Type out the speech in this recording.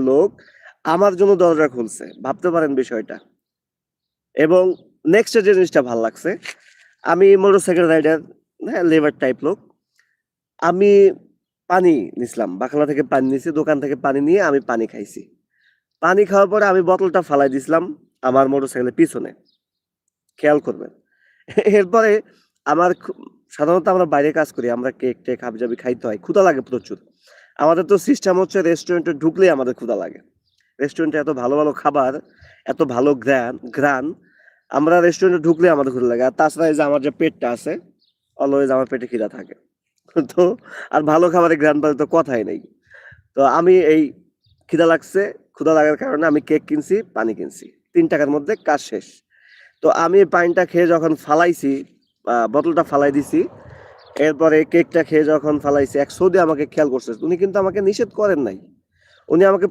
লোক আমার জন্য দরজা খুলছে, ভাবতে পারেন বিষয়টা। এবং নেক্সট যে জিনিসটা ভালো লাগছে, আমি মোটরসাইকেল রাইডার, হ্যাঁ, লেবার টাইপ লোক। আমি পানি নিছিলাম, বাকলা থেকে পানি নিছি, দোকান থেকে পানি নিয়ে আমি পানি খাইছি। পানি খাওয়ার পরে আমি বোতলটা ফালাই দিছিলাম আমার মোটরসাইকেলের পিছনে, খেয়াল করবেন। এরপরে আমার সাধারণত আমরা বাইরে কাজ করি, আমরা কেক টেক হাবিজাবি খাইতে হয়, ক্ষুধা লাগে প্রচুর। আমাদের তো সিস্টেম হচ্ছে রেস্টুরেন্টে ঢুকলেই আমাদের ক্ষুধা লাগে। রেস্টুরেন্টে এত ভালো ভালো খাবার, এত ভালো ঘ্রাণ, আমরা রেস্টুরেন্টে ঢুকলে আমাদের ক্ষুধা লাগে। আর তাছাড়া এই যে আমার যে পেটটা আছে, অলওয়েজ আমার পেটে খিদা থাকে। তো আর ভালো খাবারের ঘ্রাণ পেলে তো কথাই নেই। তো আমি এই খিদা লাগছে, ক্ষুধা লাগার কারণে আমি কেক কিনছি, পানি কিনছি, ৩ টাকার মধ্যে কাজ শেষ। তো আমি পানিটা খেয়ে যখন ফালাইছি, বোতলটা ফালাই দিছি, এরপরে কেকটা খেয়ে যখন ফালাইছি, এক সৌদি আমাকে খেয়াল করছে, উনি কিন্তু আমাকে নিষেধ করেন নাই, উনি আমাকে